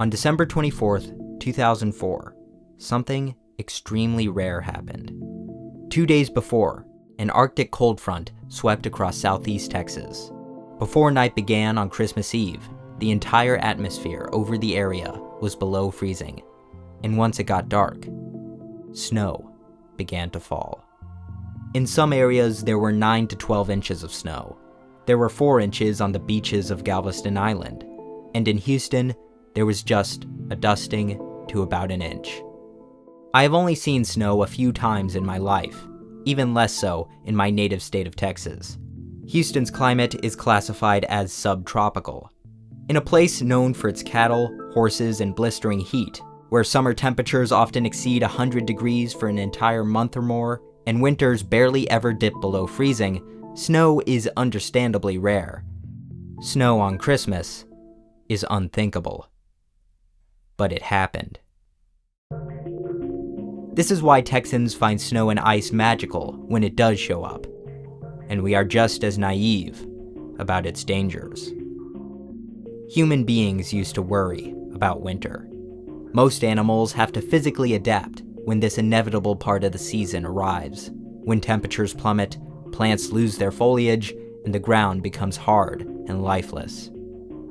On December 24th, 2004, something extremely rare happened. 2 days before, an Arctic cold front swept across southeast Texas. Before night began on Christmas Eve, the entire atmosphere over the area was below freezing, and once it got dark, snow began to fall. In some areas, there were 9 to 12 inches of snow. There were 4 inches on the beaches of Galveston Island, and in Houston, there was just a dusting to about an inch. I have only seen snow a few times in my life, even less so in my native state of Texas. Houston's climate is classified as subtropical. In a place known for its cattle, horses, and blistering heat, where summer temperatures often exceed 100 degrees for an entire month or more, and winters barely ever dip below freezing, snow is understandably rare. Snow on Christmas is unthinkable. But it happened. This is why Texans find snow and ice magical when it does show up, and we are just as naive about its dangers. Human beings used to worry about winter. Most animals have to physically adapt when this inevitable part of the season arrives. When temperatures plummet, plants lose their foliage, and the ground becomes hard and lifeless.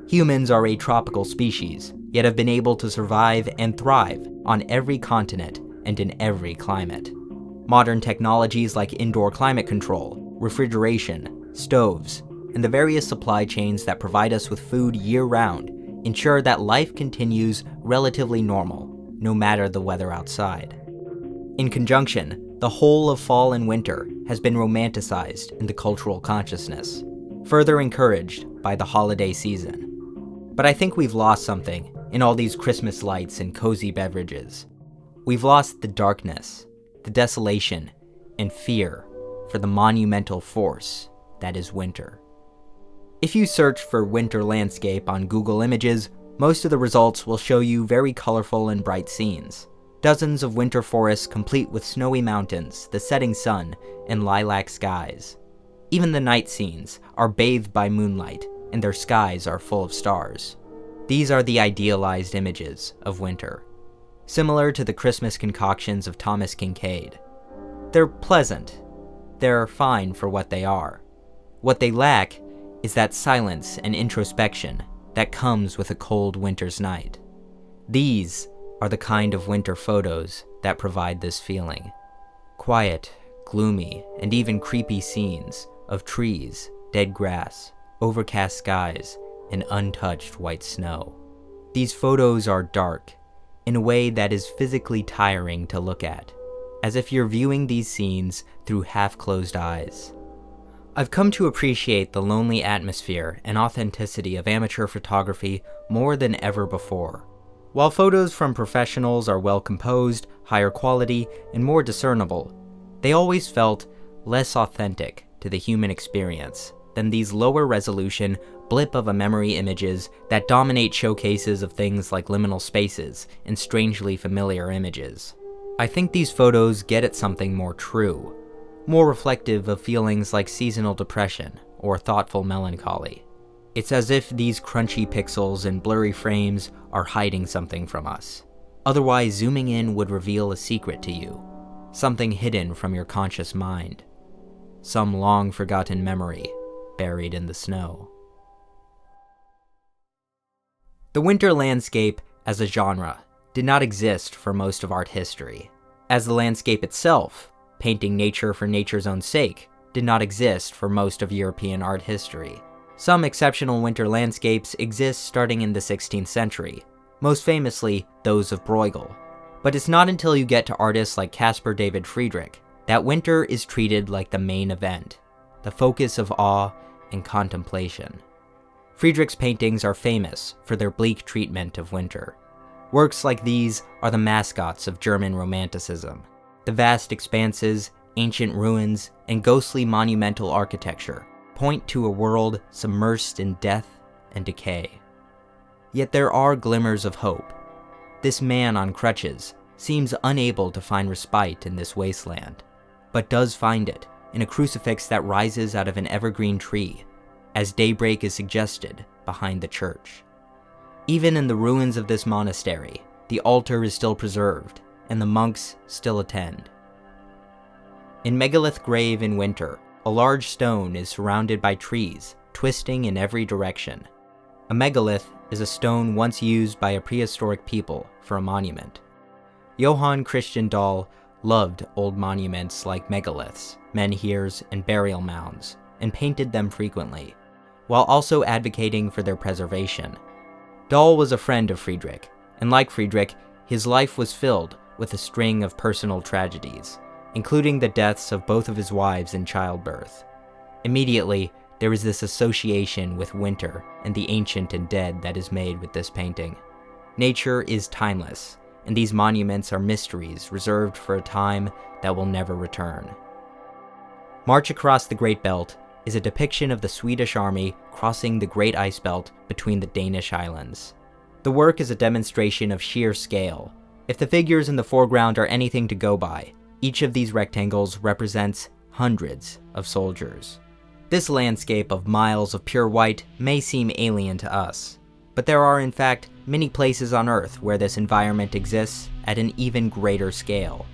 Humans are a tropical species, yet have been able to survive and thrive on every continent and in every climate. Modern technologies like indoor climate control, refrigeration, stoves, and the various supply chains that provide us with food year-round ensure that life continues relatively normal, no matter the weather outside. In conjunction, the whole of fall and winter has been romanticized in the cultural consciousness, further encouraged by the holiday season. But I think we've lost something in all these Christmas lights and cozy beverages. We've lost the darkness, the desolation, and fear for the monumental force that is winter. If you search for winter landscape on Google Images, most of the results will show you very colorful and bright scenes. Dozens of winter forests complete with snowy mountains, the setting sun, and lilac skies. Even the night scenes are bathed by moonlight, and their skies are full of stars. These are the idealized images of winter, similar to the Christmas concoctions of Thomas Kinkade. They're pleasant. They're fine for what they are. What they lack is that silence and introspection that comes with a cold winter's night. These are the kind of winter photos that provide this feeling. Quiet, gloomy, and even creepy scenes of trees, dead grass, overcast skies, and untouched white snow. These photos are dark in a way that is physically tiring to look at, as if you're viewing these scenes through half-closed eyes. I've come to appreciate the lonely atmosphere and authenticity of amateur photography more than ever before. While photos from professionals are well composed, higher quality, and more discernible, they always felt less authentic to the human experience than these lower resolution, blip of a memory images that dominate showcases of things like liminal spaces and strangely familiar images. I think these photos get at something more true, more reflective of feelings like seasonal depression or thoughtful melancholy. It's as if these crunchy pixels and blurry frames are hiding something from us. Otherwise, zooming in would reveal a secret to you, something hidden from your conscious mind, some long-forgotten memory buried in the snow. The winter landscape as a genre did not exist for most of art history. As the landscape itself, painting nature for nature's own sake, did not exist for most of European art history. Some exceptional winter landscapes exist starting in the 16th century, most famously those of Bruegel. But it's not until you get to artists like Caspar David Friedrich that winter is treated like the main event, the focus of awe and contemplation. Friedrich's paintings are famous for their bleak treatment of winter. Works like these are the mascots of German Romanticism. The vast expanses, ancient ruins, and ghostly monumental architecture point to a world submersed in death and decay. Yet there are glimmers of hope. This man on crutches seems unable to find respite in this wasteland, but does find it in a crucifix that rises out of an evergreen tree, as daybreak is suggested behind the church. Even in the ruins of this monastery, the altar is still preserved, and the monks still attend. In Megalith Grave in winter, a large stone is surrounded by trees, twisting in every direction. A megalith is a stone once used by a prehistoric people for a monument. Johann Christian Dahl loved old monuments like megaliths, menhirs, and burial mounds, and painted them frequently, while also advocating for their preservation. Dahl was a friend of Friedrich, and like Friedrich, his life was filled with a string of personal tragedies, including the deaths of both of his wives in childbirth. Immediately, there is this association with winter and the ancient and dead that is made with this painting. Nature is timeless, and these monuments are mysteries reserved for a time that will never return. March Across the Great Belt is a depiction of the Swedish army crossing the Great Ice Belt between the Danish islands. The work is a demonstration of sheer scale. If the figures in the foreground are anything to go by, each of these rectangles represents hundreds of soldiers. This landscape of miles of pure white may seem alien to us, but there are in fact many places on Earth where this environment exists at an even greater scale.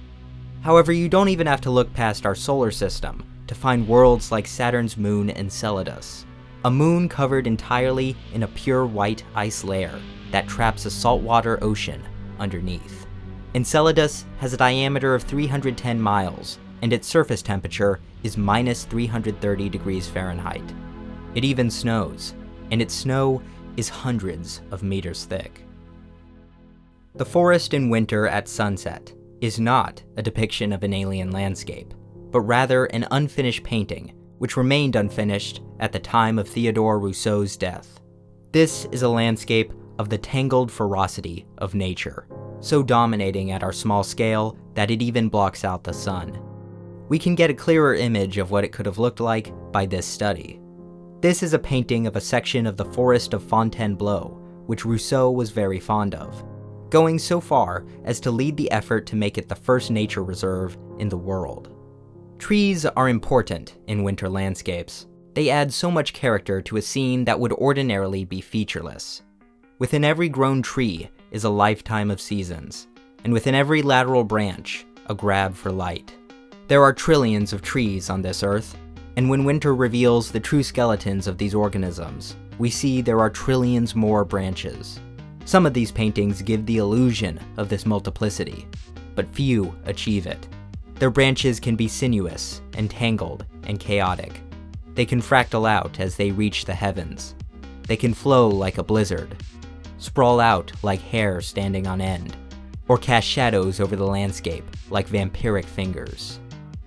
However, you don't even have to look past our solar system to find worlds like Saturn's moon Enceladus, a moon covered entirely in a pure white ice layer that traps a saltwater ocean underneath. Enceladus has a diameter of 310 miles, and its surface temperature is minus 330 degrees Fahrenheit. It even snows, and its snow is hundreds of meters thick. The forest in winter at sunset is not a depiction of an alien landscape, but rather an unfinished painting, which remained unfinished at the time of Theodore Rousseau's death. This is a landscape of the tangled ferocity of nature, so dominating at our small scale that it even blocks out the sun. We can get a clearer image of what it could have looked like by this study. This is a painting of a section of the forest of Fontainebleau, which Rousseau was very fond of, going so far as to lead the effort to make it the first nature reserve in the world. Trees are important in winter landscapes. They add so much character to a scene that would ordinarily be featureless. Within every grown tree is a lifetime of seasons, and within every lateral branch, a grab for light. There are trillions of trees on this earth, and when winter reveals the true skeletons of these organisms, we see there are trillions more branches. Some of these paintings give the illusion of this multiplicity, but few achieve it. Their branches can be sinuous, and tangled, and chaotic. They can fractal out as they reach the heavens. They can flow like a blizzard, sprawl out like hair standing on end, or cast shadows over the landscape like vampiric fingers.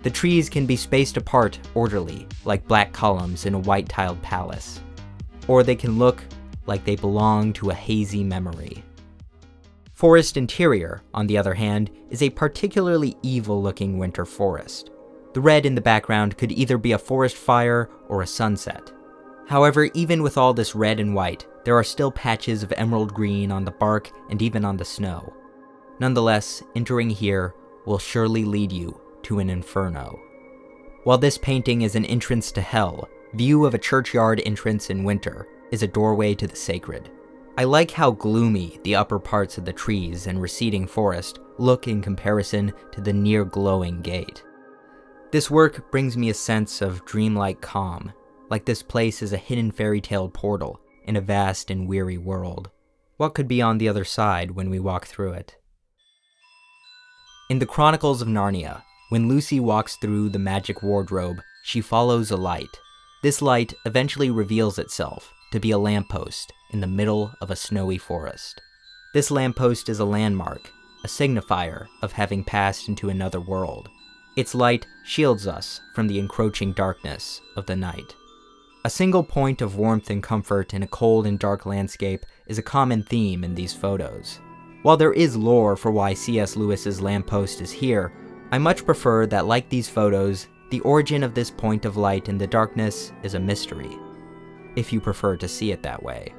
The trees can be spaced apart orderly, like black columns in a white-tiled palace, or they can look like they belong to a hazy memory. Forest interior, on the other hand, is a particularly evil-looking winter forest. The red in the background could either be a forest fire or a sunset. However, even with all this red and white, there are still patches of emerald green on the bark and even on the snow. Nonetheless, entering here will surely lead you to an inferno. While this painting is an entrance to hell, view of a churchyard entrance in winter is a doorway to the sacred. I like how gloomy the upper parts of the trees and receding forest look in comparison to the near-glowing gate. This work brings me a sense of dreamlike calm, like this place is a hidden fairy tale portal in a vast and weary world. What could be on the other side when we walk through it? In the Chronicles of Narnia, when Lucy walks through the magic wardrobe, she follows a light. This light eventually reveals itself to be a lamppost in the middle of a snowy forest. This lamppost is a landmark, a signifier of having passed into another world. Its light shields us from the encroaching darkness of the night. A single point of warmth and comfort in a cold and dark landscape is a common theme in these photos. While there is lore for why C.S. Lewis's lamppost is here, I much prefer that, like these photos, the origin of this point of light in the darkness is a mystery, if you prefer to see it that way.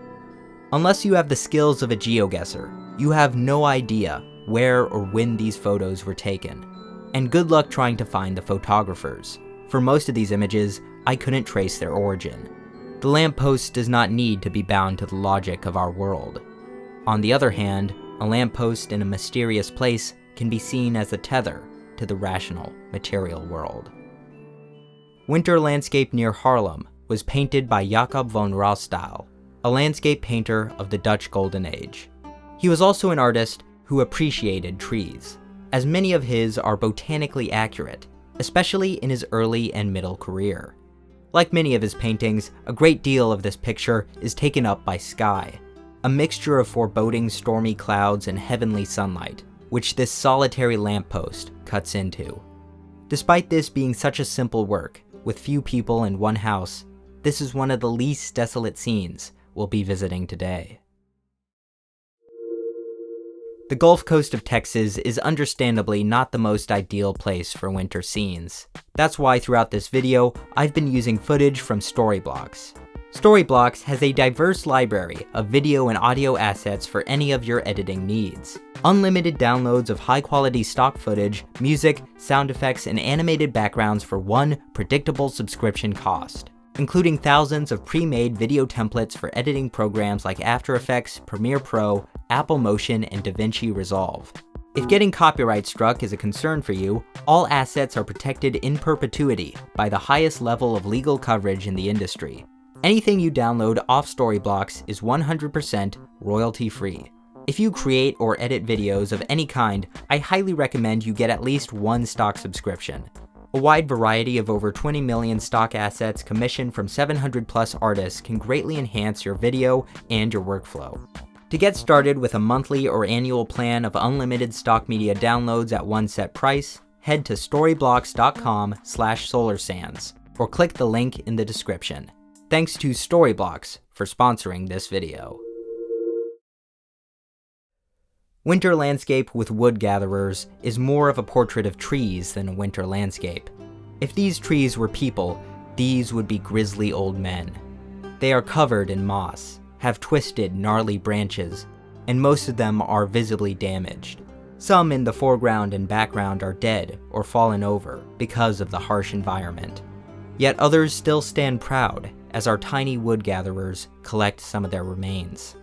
Unless you have the skills of a geoguesser, you have no idea where or when these photos were taken. And good luck trying to find the photographers. For most of these images, I couldn't trace their origin. The lamppost does not need to be bound to the logic of our world. On the other hand, a lamppost in a mysterious place can be seen as a tether to the rational, material world. Winter landscape near Haarlem was painted by Jacob van Rossdaal, a landscape painter of the Dutch Golden Age. He was also an artist who appreciated trees, as many of his are botanically accurate, especially in his early and middle career. Like many of his paintings, a great deal of this picture is taken up by sky, a mixture of foreboding stormy clouds and heavenly sunlight, which this solitary lamppost cuts into. Despite this being such a simple work, with few people in one house, this is one of the least desolate scenes we'll be visiting today. The Gulf Coast of Texas is understandably not the most ideal place for winter scenes. That's why throughout this video, I've been using footage from Storyblocks. Storyblocks has a diverse library of video and audio assets for any of your editing needs. Unlimited downloads of high-quality stock footage, music, sound effects, and animated backgrounds for one predictable subscription cost, including thousands of pre-made video templates for editing programs like After Effects, Premiere Pro, Apple Motion, and DaVinci Resolve. If getting copyright struck is a concern for you, all assets are protected in perpetuity by the highest level of legal coverage in the industry. Anything you download off Storyblocks is 100% royalty-free. If you create or edit videos of any kind, I highly recommend you get at least one stock subscription. A wide variety of over 20 million stock assets commissioned from 700 plus artists can greatly enhance your video and your workflow. To get started with a monthly or annual plan of unlimited stock media downloads at one set price, head to storyblocks.com/solarsands or click the link in the description. Thanks to Storyblocks for sponsoring this video. Winter Landscape with Wood Gatherers is more of a portrait of trees than a winter landscape. If these trees were people, these would be grisly old men. They are covered in moss, have twisted, gnarly branches, and most of them are visibly damaged. Some in the foreground and background are dead or fallen over because of the harsh environment. Yet others still stand proud as our tiny wood gatherers collect some of their remains.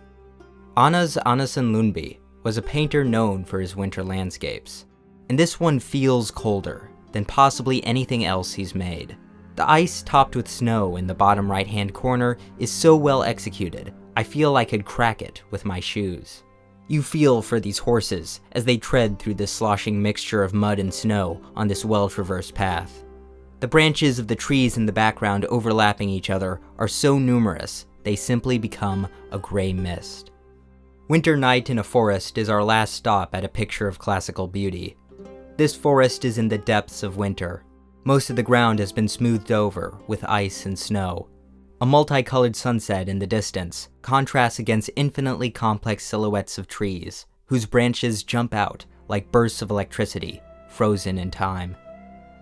Anders Andersen Lundby was a painter known for his winter landscapes, and this one feels colder than possibly anything else he's made. The ice topped with snow in the bottom right-hand corner is so well executed, I feel I could crack it with my shoes. You feel for these horses as they tread through this sloshing mixture of mud and snow on this well-traversed path. The branches of the trees in the background overlapping each other are so numerous, they simply become a gray mist. Winter Night in a Forest is our last stop at a picture of classical beauty. This forest is in the depths of winter. Most of the ground has been smoothed over with ice and snow. A multicolored sunset in the distance contrasts against infinitely complex silhouettes of trees, whose branches jump out like bursts of electricity, frozen in time.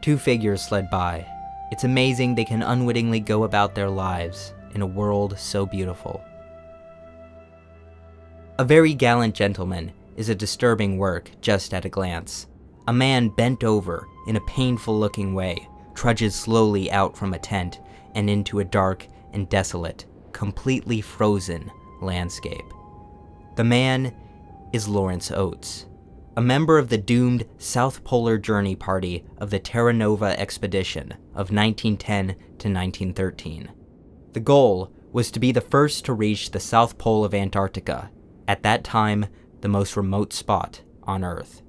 Two figures sled by. It's amazing they can unwittingly go about their lives in a world so beautiful. A Very Gallant Gentleman is a disturbing work just at a glance. A man bent over in a painful-looking way trudges slowly out from a tent and into a dark and desolate, completely frozen landscape. The man is Lawrence Oates, a member of the doomed South Polar Journey Party of the Terra Nova expedition of 1910 to 1913. The goal was to be the first to reach the South Pole of Antarctica, at that time the most remote spot on Earth.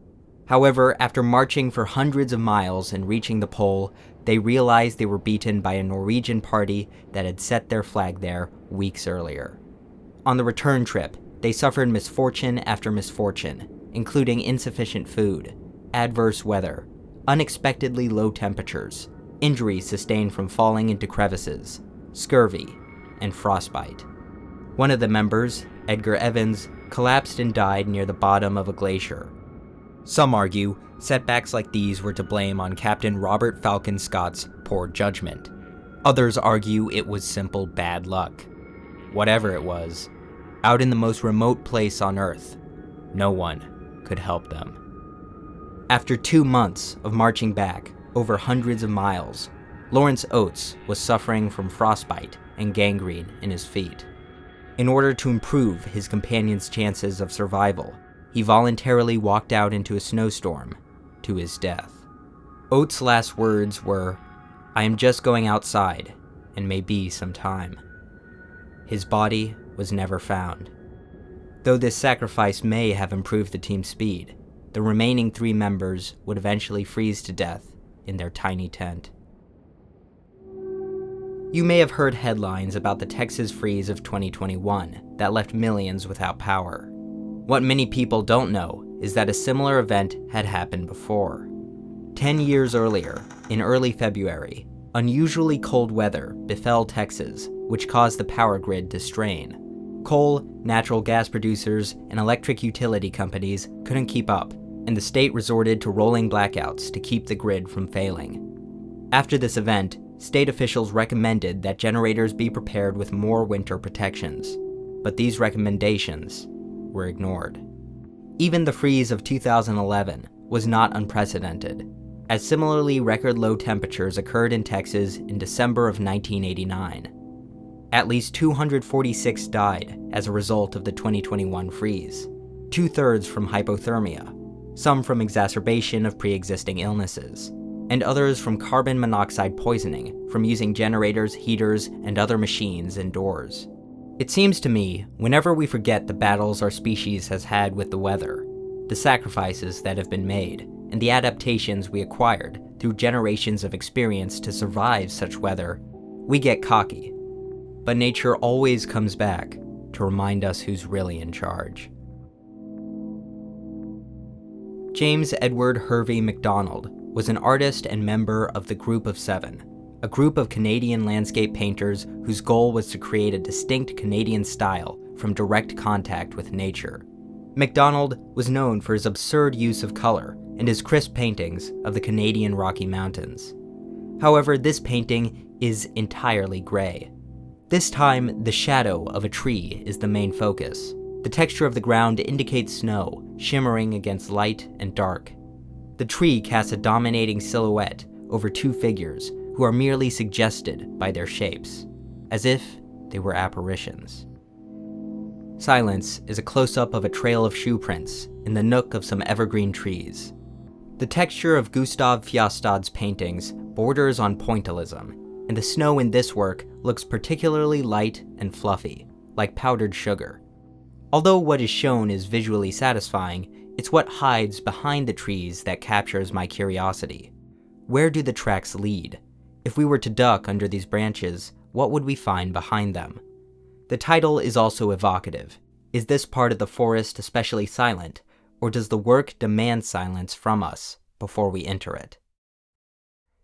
However, after marching for hundreds of miles and reaching the pole, they realized they were beaten by a Norwegian party that had set their flag there weeks earlier. On the return trip, they suffered misfortune after misfortune, including insufficient food, adverse weather, unexpectedly low temperatures, injuries sustained from falling into crevices, scurvy, and frostbite. One of the members, Edgar Evans, collapsed and died near the bottom of a glacier. Some argue setbacks like these were to blame on Captain Robert Falcon Scott's poor judgment. Others argue it was simple bad luck. Whatever it was, out in the most remote place on Earth, no one could help them. After 2 months of marching back over hundreds of miles, Lawrence Oates was suffering from frostbite and gangrene in his feet. In order to improve his companion's chances of survival, he voluntarily walked out into a snowstorm to his death. Ault's last words were, "I am just going outside, and may be some time." His body was never found. Though this sacrifice may have improved the team's speed, the remaining 3 members would eventually freeze to death in their tiny tent. You may have heard headlines about the Texas freeze of 2021 that left millions without power. What many people don't know is that a similar event had happened before. 10 years earlier, in early February, unusually cold weather befell Texas, which caused the power grid to strain. Coal, natural gas producers, and electric utility companies couldn't keep up, and the state resorted to rolling blackouts to keep the grid from failing. After this event, state officials recommended that generators be prepared with more winter protections, but these recommendations were ignored. Even the freeze of 2011 was not unprecedented, as similarly record low temperatures occurred in Texas in December of 1989. At least 246 died as a result of the 2021 freeze, 2/3 from hypothermia, some from exacerbation of pre-existing illnesses, and others from carbon monoxide poisoning from using generators, heaters, and other machines indoors. It seems to me, whenever we forget the battles our species has had with the weather, the sacrifices that have been made, and the adaptations we acquired through generations of experience to survive such weather, we get cocky. But nature always comes back to remind us who's really in charge. James Edward Hervey MacDonald was an artist and member of the Group of Seven, a group of Canadian landscape painters whose goal was to create a distinct Canadian style from direct contact with nature. MacDonald was known for his absurd use of color and his crisp paintings of the Canadian Rocky Mountains. However, this painting is entirely gray. This time, the shadow of a tree is the main focus. The texture of the ground indicates snow, shimmering against light and dark. The tree casts a dominating silhouette over 2 figures who are merely suggested by their shapes, as if they were apparitions. Silence is a close-up of a trail of shoe prints in the nook of some evergreen trees. The texture of Gustav Fjastad's paintings borders on pointillism, and the snow in this work looks particularly light and fluffy, like powdered sugar. Although what is shown is visually satisfying, it's what hides behind the trees that captures my curiosity. Where do the tracks lead? If we were to duck under these branches, what would we find behind them? The title is also evocative. Is this part of the forest especially silent, or does the work demand silence from us before we enter it?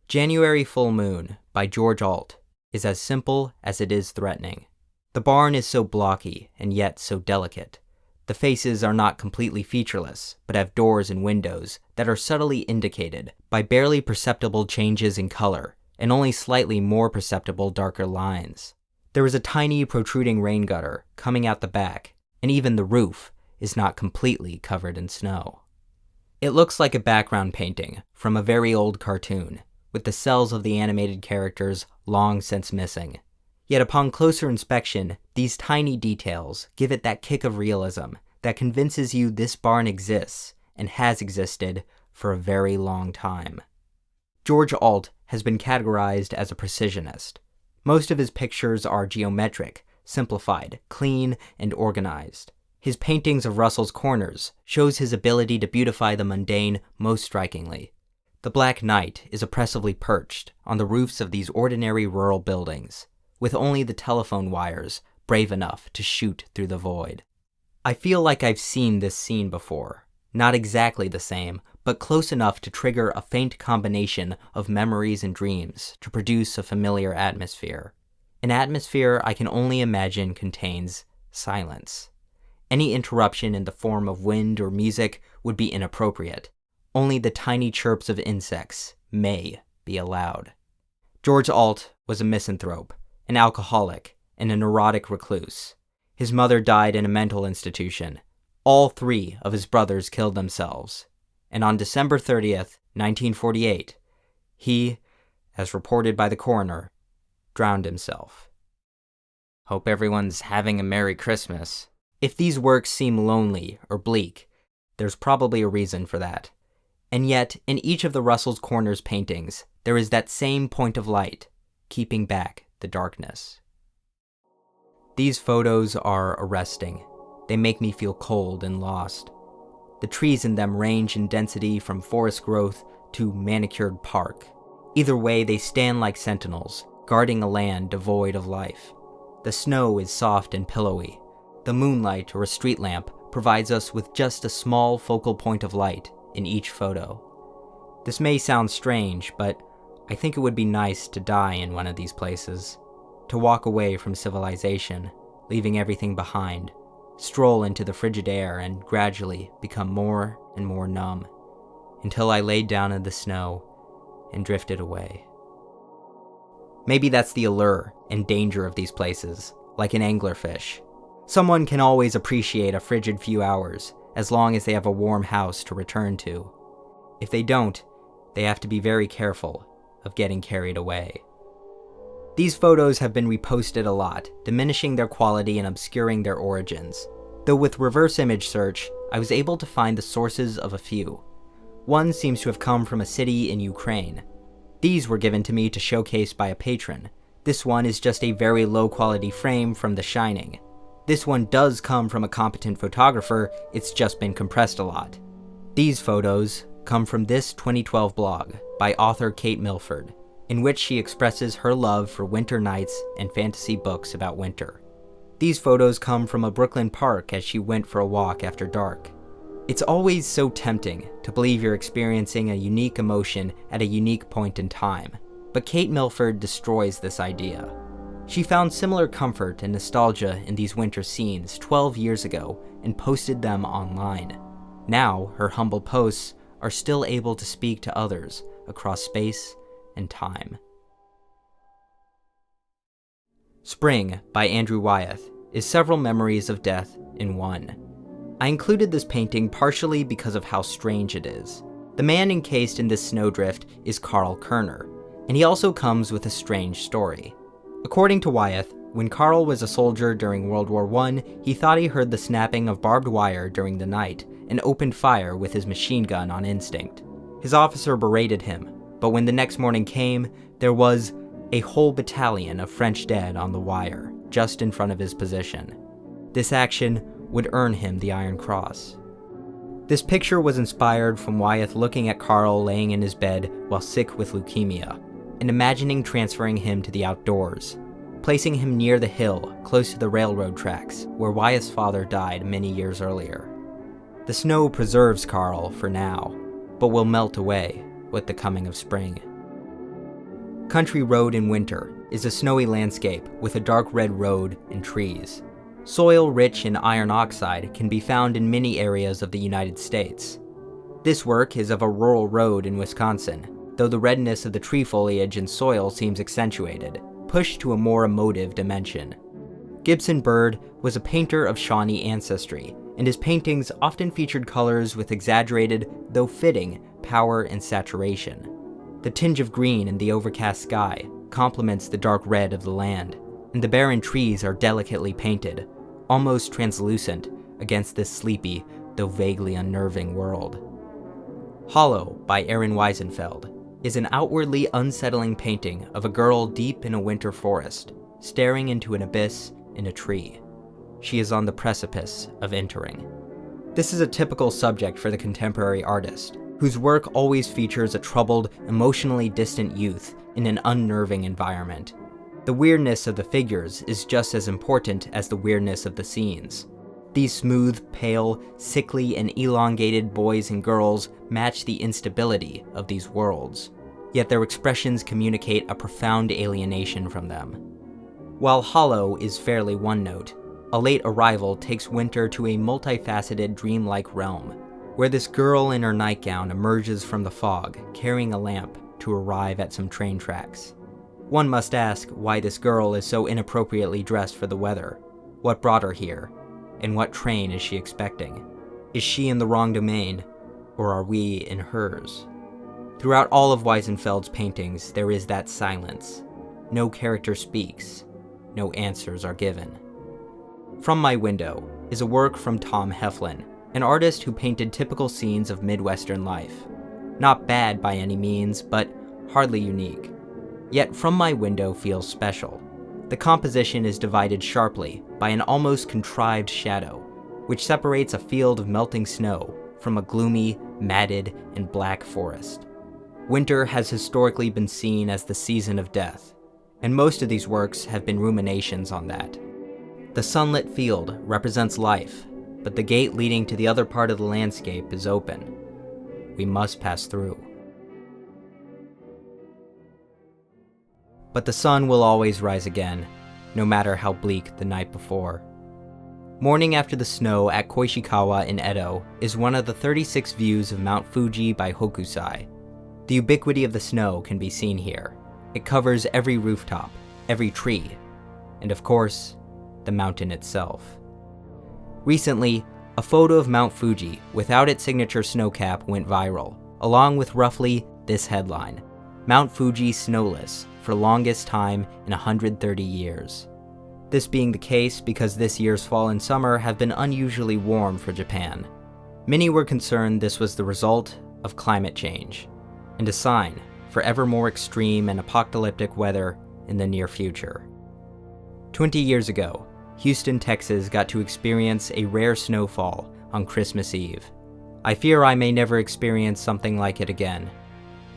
January Full Moon by George Ault is as simple as it is threatening. The barn is so blocky and yet so delicate. The faces are not completely featureless, but have doors and windows that are subtly indicated by barely perceptible changes in color and only slightly more perceptible darker lines. There is a tiny protruding rain gutter coming out the back, and even the roof is not completely covered in snow. It looks like a background painting from a very old cartoon, with the cells of the animated characters long since missing. Yet upon closer inspection, these tiny details give it that kick of realism that convinces you this barn exists and has existed for a very long time. George Ault has been categorized as a precisionist. Most of his pictures are geometric, simplified, clean, and organized. His paintings of Russell's Corners shows his ability to beautify the mundane most strikingly. The Black Knight is oppressively perched on the roofs of these ordinary rural buildings, with only the telephone wires brave enough to shoot through the void. I feel like I've seen this scene before. Not exactly the same, but close enough to trigger a faint combination of memories and dreams to produce a familiar atmosphere. An atmosphere I can only imagine contains silence. Any interruption in the form of wind or music would be inappropriate. Only the tiny chirps of insects may be allowed. George Ault was a misanthrope, an alcoholic, and a neurotic recluse. His mother died in a mental institution. All 3 of his brothers killed themselves. And on December 30th, 1948, he, as reported by the coroner, drowned himself. Hope everyone's having a Merry Christmas. If these works seem lonely or bleak, there's probably a reason for that. And yet, in each of the Russell's Corners paintings, there is that same point of light, keeping back the darkness. These photos are arresting. They make me feel cold and lost. The trees in them range in density from forest growth to manicured park. Either way, they stand like sentinels, guarding a land devoid of life. The snow is soft and pillowy. The moonlight or a street lamp provides us with just a small focal point of light in each photo. This may sound strange, but I think it would be nice to die in one of these places. To walk away from civilization, leaving everything behind, stroll into the frigid air and gradually become more and more numb, until I laid down in the snow and drifted away. Maybe that's the allure and danger of these places, like an anglerfish. Someone can always appreciate a frigid few hours, as long as they have a warm house to return to. If they don't, they have to be very careful of getting carried away. These photos have been reposted a lot, diminishing their quality and obscuring their origins. Though with reverse image search, I was able to find the sources of a few. One seems to have come from a city in Ukraine. These were given to me to showcase by a patron. This one is just a very low quality frame from The Shining. This one does come from a competent photographer, it's just been compressed a lot. These photos come from this 2012 blog by author Kate Milford, in which she expresses her love for winter nights and fantasy books about winter. These photos come from a Brooklyn park as she went for a walk after dark. It's always so tempting to believe you're experiencing a unique emotion at a unique point in time, but Kate Milford destroys this idea. She found similar comfort and nostalgia in these winter scenes 12 years ago and posted them online. Now, her humble posts are still able to speak to others across space and time. Spring by Andrew Wyeth is several memories of death in one. I included this painting partially because of how strange it is. The man encased in this snowdrift is Carl Kerner, and he also comes with a strange story. According to Wyeth, when Carl was a soldier during World War I, he thought he heard the snapping of barbed wire during the night and opened fire with his machine gun on instinct. His officer berated him, but when the next morning came, there was a whole battalion of French dead on the wire, just in front of his position. This action would earn him the Iron Cross. This picture was inspired from Wyeth looking at Carl laying in his bed while sick with leukemia, and imagining transferring him to the outdoors, placing him near the hill close to the railroad tracks where Wyeth's father died many years earlier. The snow preserves Carl for now, but will melt away with the coming of spring. Country Road in Winter is a snowy landscape with a dark red road and trees. Soil rich in iron oxide can be found in many areas of the United States. This work is of a rural road in Wisconsin, though the redness of the tree foliage and soil seems accentuated, pushed to a more emotive dimension. Gibson Byrd was a painter of Shawnee ancestry, and his paintings often featured colors with exaggerated, though fitting, power and saturation. The tinge of green in the overcast sky complements the dark red of the land, and the barren trees are delicately painted, almost translucent against this sleepy, though vaguely unnerving world. Hollow by Aaron Wiesenfeld is an outwardly unsettling painting of a girl deep in a winter forest, staring into an abyss in a tree. She is on the precipice of entering. This is a typical subject for the contemporary artist, whose work always features a troubled, emotionally distant youth in an unnerving environment. The weirdness of the figures is just as important as the weirdness of the scenes. These smooth, pale, sickly, and elongated boys and girls match the instability of these worlds, yet their expressions communicate a profound alienation from them. While Hollow is fairly one-note, A Late Arrival takes Winter to a multifaceted dreamlike realm, where this girl in her nightgown emerges from the fog, carrying a lamp to arrive at some train tracks. One must ask why this girl is so inappropriately dressed for the weather. What brought her here? And what train is she expecting? Is she in the wrong domain, or are we in hers? Throughout all of Wiesenfeld's paintings, there is that silence. No character speaks. no answers are given. From My Window is a work from Tom Heflin, an artist who painted typical scenes of Midwestern life. Not bad by any means, but hardly unique. Yet From My Window feels special. The composition is divided sharply by an almost contrived shadow, which separates a field of melting snow from a gloomy, matted, and black forest. Winter has historically been seen as the season of death, and most of these works have been ruminations on that. The sunlit field represents life, but the gate leading to the other part of the landscape is open. We must pass through. But the sun will always rise again, no matter how bleak the night before. Morning after the snow at Koishikawa in Edo is one of the 36 views of Mount Fuji by Hokusai. The ubiquity of the snow can be seen here. It covers every rooftop, every tree, and of course, the mountain itself. Recently, a photo of Mount Fuji without its signature snowcap went viral, along with roughly this headline: Mount Fuji snowless for longest time in 130 years. This being the case because this year's fall and summer have been unusually warm for Japan. Many were concerned this was the result of climate change, and a sign for ever more extreme and apocalyptic weather in the near future. 20 years ago, Houston, Texas got to experience a rare snowfall on Christmas Eve. I fear I may never experience something like it again.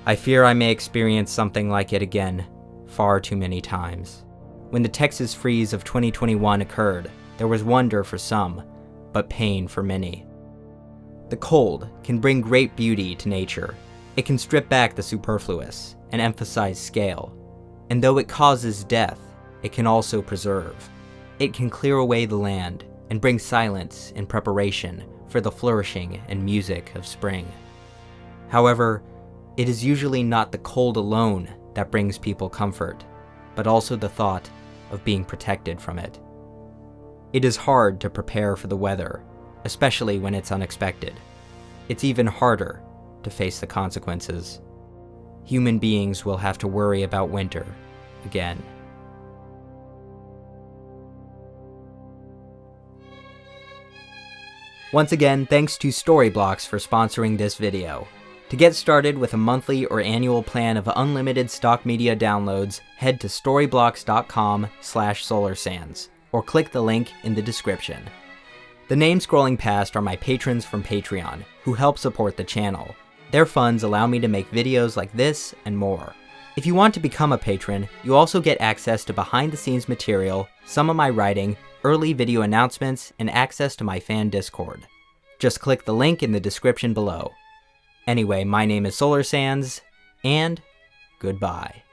I fear I may experience something like it again far too many times. When the Texas freeze of 2021 occurred, there was wonder for some, but pain for many. The cold can bring great beauty to nature. It can strip back the superfluous and emphasize scale. And though it causes death, it can also preserve. It can clear away the land and bring silence in preparation for the flourishing and music of spring. However, it is usually not the cold alone that brings people comfort, but also the thought of being protected from it. It is hard to prepare for the weather, especially when it's unexpected. It's even harder to face the consequences. Human beings will have to worry about winter again. Once again, thanks to Storyblocks for sponsoring this video. To get started with a monthly or annual plan of unlimited stock media downloads, head to storyblocks.com/solarsands, or click the link in the description. The names scrolling past are my patrons from Patreon, who help support the channel. Their funds allow me to make videos like this and more. If you want to become a patron, you also get access to behind-the-scenes material, some of my writing, early video announcements, and access to my fan Discord. Just click the link in the description below. Anyway, my name is Solar Sands, and goodbye.